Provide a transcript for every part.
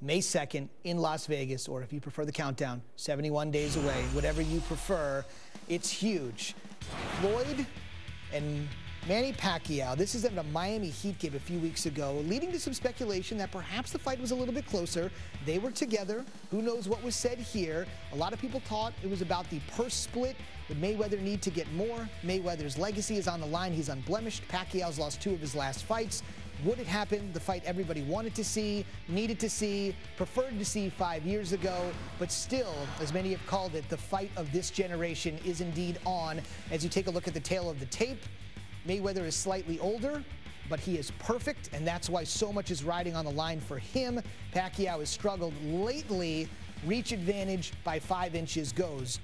May 2nd in Las Vegas, or if you prefer the countdown, 71 days away, whatever you prefer. It's huge. Floyd and Manny Pacquiao, this is at a Miami Heat game a few weeks ago, leading to some speculation that perhaps the fight was a little bit closer. They were together. Who knows what was said here? A lot of people thought it was about the purse split. Would Mayweather need to get more? Mayweather's legacy is on the line. He's unblemished. Pacquiao's lost 2 of his last fights. Would it happen? The fight everybody wanted to see, needed to see, preferred to see 5 years ago. But still, as many have called it, the fight of this generation is indeed on. As you take a look at the tail of the tape, Mayweather is slightly older, but he is perfect, and that's why so much is riding on the line for him. Pacquiao has struggled lately. Reach advantage by 5 inches goes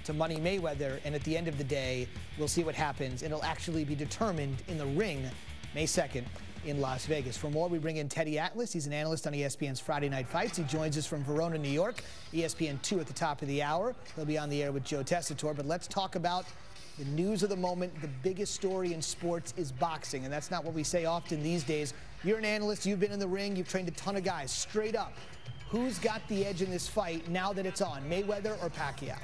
to Money Mayweather, and at the end of the day, we'll see what happens. It'll actually be determined in the ring May 2nd in Las Vegas. For more, we bring in Teddy Atlas. He's an analyst on ESPN's Friday Night Fights. He joins us from Verona, New York, ESPN 2 at the top of the hour. He'll be on the air with Joe Tessitore, but let's talk about the news of the moment. The biggest story in sports is boxing, and that's not what we say often these days. You're an analyst. You've been in the ring. You've trained a ton of guys. Straight up, who's got the edge in this fight now that it's on, Mayweather or Pacquiao?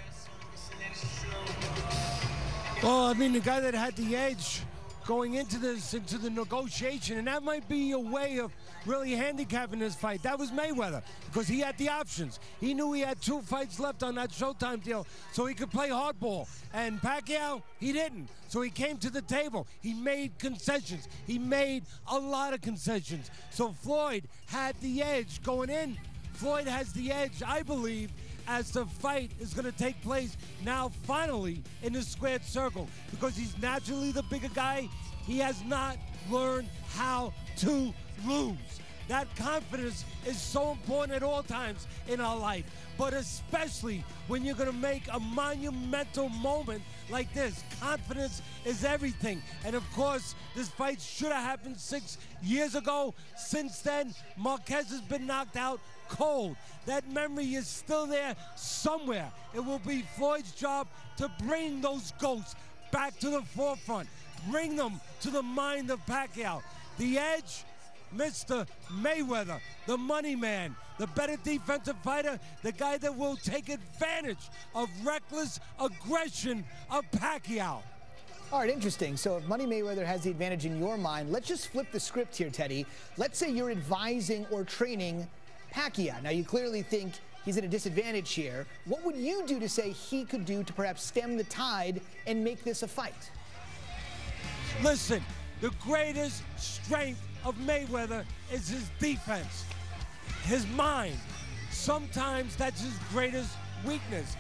Well, I mean, the guy that had the edge going into the negotiation, and that might be a way of really handicapping this fight. That was Mayweather, because he had the options. He knew he had 2 fights left on that Showtime deal, so he could play hardball. And Pacquiao, he didn't. So he came to the table. He made concessions. He made a lot of concessions. So Floyd had the edge going in. Floyd has the edge, I believe, as the fight is going to take place now finally in the squared circle, because he's naturally the bigger guy. He has not learned how to lose. That confidence is so important at all times in our life, but especially when you're going to make a monumental moment like this. Confidence is everything. And of course, this fight should have happened 6 years ago. Since then, Marquez has been knocked out cold. That memory is still there somewhere. It will be Floyd's job to bring those ghosts back to the forefront, bring them to the mind of Pacquiao. The edge, Mr. Mayweather, the money man, the better defensive fighter, the guy that will take advantage of reckless aggression of Pacquiao. All right, interesting. So if Money Mayweather has the advantage in your mind, let's just flip the script here, Teddy. Let's say you're advising or training Pacquiao. Now, you clearly think he's at a disadvantage here. What would you do to say he could do to perhaps stem the tide and make this a fight? Listen, the greatest strength of Mayweather is his defense, his mind. Sometimes that's his greatest weakness.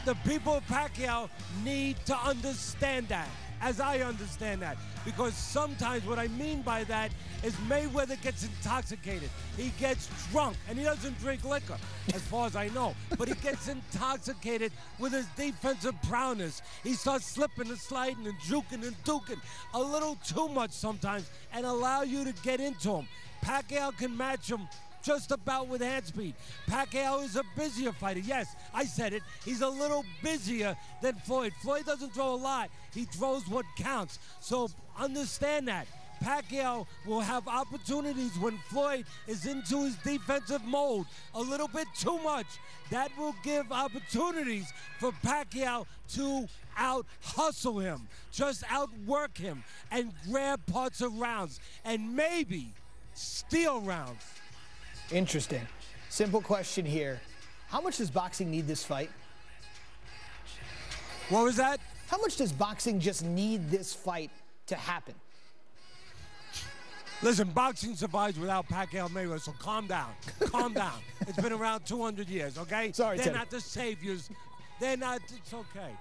The people of Pacquiao need to understand that, as I understand that, because sometimes what I mean by that is Mayweather gets intoxicated. He gets drunk, and he doesn't drink liquor, as far as I know, but he gets intoxicated with his defensive prowess. He starts slipping and sliding and juking and duking a little too much sometimes and allow you to get into him. Pacquiao can match him just about with hand speed. Pacquiao is a busier fighter. Yes, I said it. He's a little busier than Floyd. Floyd doesn't throw a lot. He throws what counts. So understand that. Pacquiao will have opportunities when Floyd is into his defensive mode a little bit too much. That will give opportunities for Pacquiao to out-hustle him, just outwork him, and grab parts of rounds, and maybe steal rounds. Interesting. Simple question here. How much does boxing need this fight? What was that? How much does boxing just need this fight to happen? Listen, boxing survives without Pacquiao Mayweather, so calm down. Calm down. It's been around 200 years, okay? Sorry, They're Teddy. not the saviors. They're not, it's okay.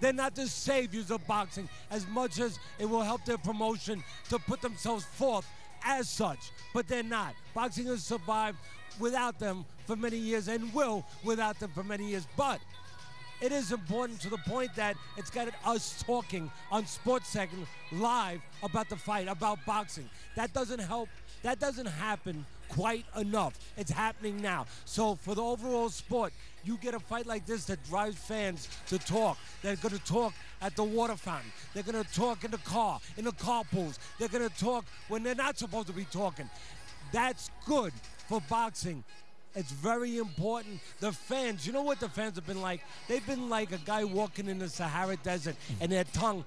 They're not the saviors of boxing as much as it will help their promotion to put themselves forth as such, but they're not. Boxing has survived without them for many years and will without them for many years, but it is important to the point that it's got us talking on Sportscenter live about the fight, about boxing. That doesn't help. That doesn't happen quite enough. It's happening now. So for the overall sport, you get a fight like this that drives fans to talk. They're going to talk at the water fountain. They're going to talk in the car, in the carpools. They're going to talk when they're not supposed to be talking. That's good for boxing. It's very important. The fans, you know what the fans have been like? They've been like a guy walking in the Sahara Desert and their tongue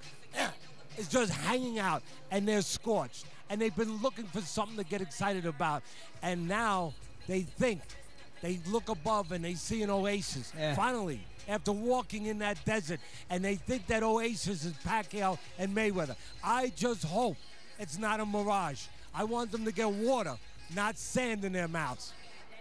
is just hanging out and they're scorched. And they've been looking for something to get excited about. And now they look above and they see an oasis. Yeah. Finally, after walking in that desert, and they think that oasis is Pacquiao and Mayweather. I just hope it's not a mirage. I want them to get water, not sand in their mouths.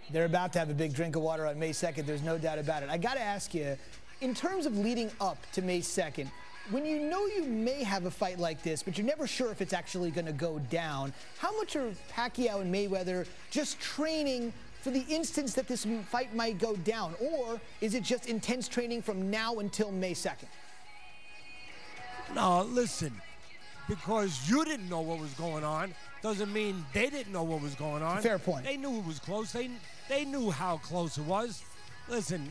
They're about to have a big drink of water on May 2nd. There's no doubt about it. I got to ask you, in terms of leading up to May 2nd, when you know you may have a fight like this, but you're never sure if it's actually going to go down, how much are Pacquiao and Mayweather just training for the instance that this fight might go down? Or is it just intense training from now until May 2nd? No, listen, because you didn't know what was going on doesn't mean they didn't know what was going on. Fair point. They knew it was close. They knew how close it was. Listen,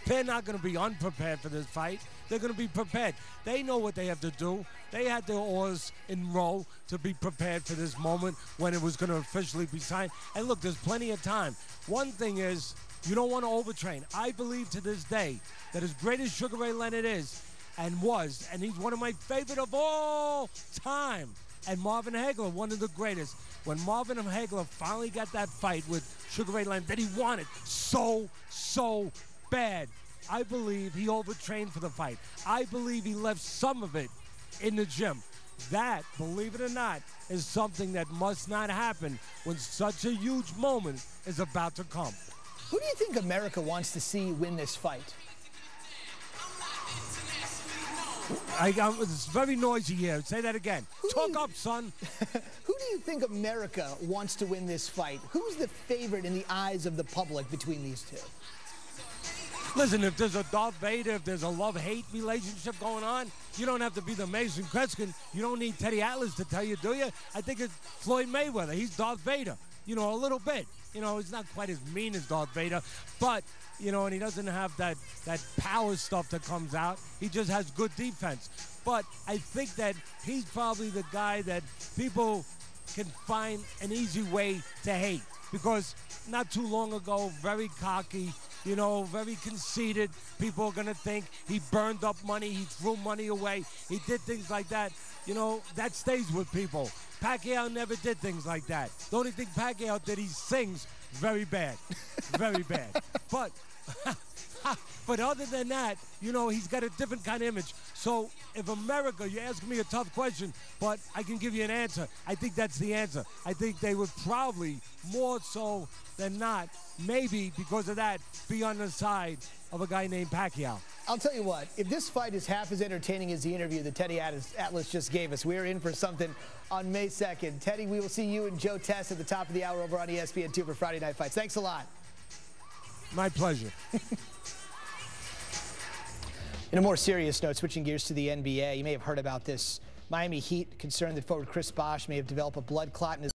they're not going to be unprepared for this fight. They're going to be prepared. They know what they have to do. They had their oars in row to be prepared for this moment when it was going to officially be signed. And look, there's plenty of time. One thing is, you don't want to overtrain. I believe to this day that as great as Sugar Ray Leonard is and was, and he's one of my favorite of all time, and Marvin Hagler, one of the greatest. When Marvin Hagler finally got that fight with Sugar Ray Leonard that he wanted so bad, I believe he overtrained for the fight. I believe he left some of it in the gym. That, believe it or not, is something that must not happen when such a huge moment is about to come. Who do you think America wants to see win this fight? It's very noisy here. Say that again. Talk up, son. Who do you think America wants to win this fight? Who's the favorite in the eyes of the public between these two? Listen, if there's a Darth Vader, if there's a love-hate relationship going on, you don't have to be the Mason Kreskin. You don't need Teddy Atlas to tell you, do you? I think it's Floyd Mayweather. He's Darth Vader, you know, a little bit. You know, he's not quite as mean as Darth Vader, but, you know, and he doesn't have that power stuff that comes out. He just has good defense. But I think that he's probably the guy that people can find an easy way to hate, because not too long ago, very cocky, you know, very conceited. People are going to think he burned up money, he threw money away, he did things like that. You know, that stays with people. Pacquiao never did things like that. The only thing Pacquiao did, he sings very bad. Very bad. But other than that, you know, he's got a different kind of image. So if America, you're asking me a tough question, but I can give you an answer. I think that's the answer. I think they would probably, more so than not, maybe because of that, be on the side of a guy named Pacquiao. I'll tell you what, if this fight is half as entertaining as the interview that Teddy Atlas just gave us, we're in for something on May 2nd. Teddy, we will see you and Joe Tess at the top of the hour over on ESPN2 for Friday Night Fights. Thanks a lot. My pleasure. In a more serious note, switching gears to the NBA, you may have heard about this. Miami Heat concerned that forward Chris Bosh may have developed a blood clot in his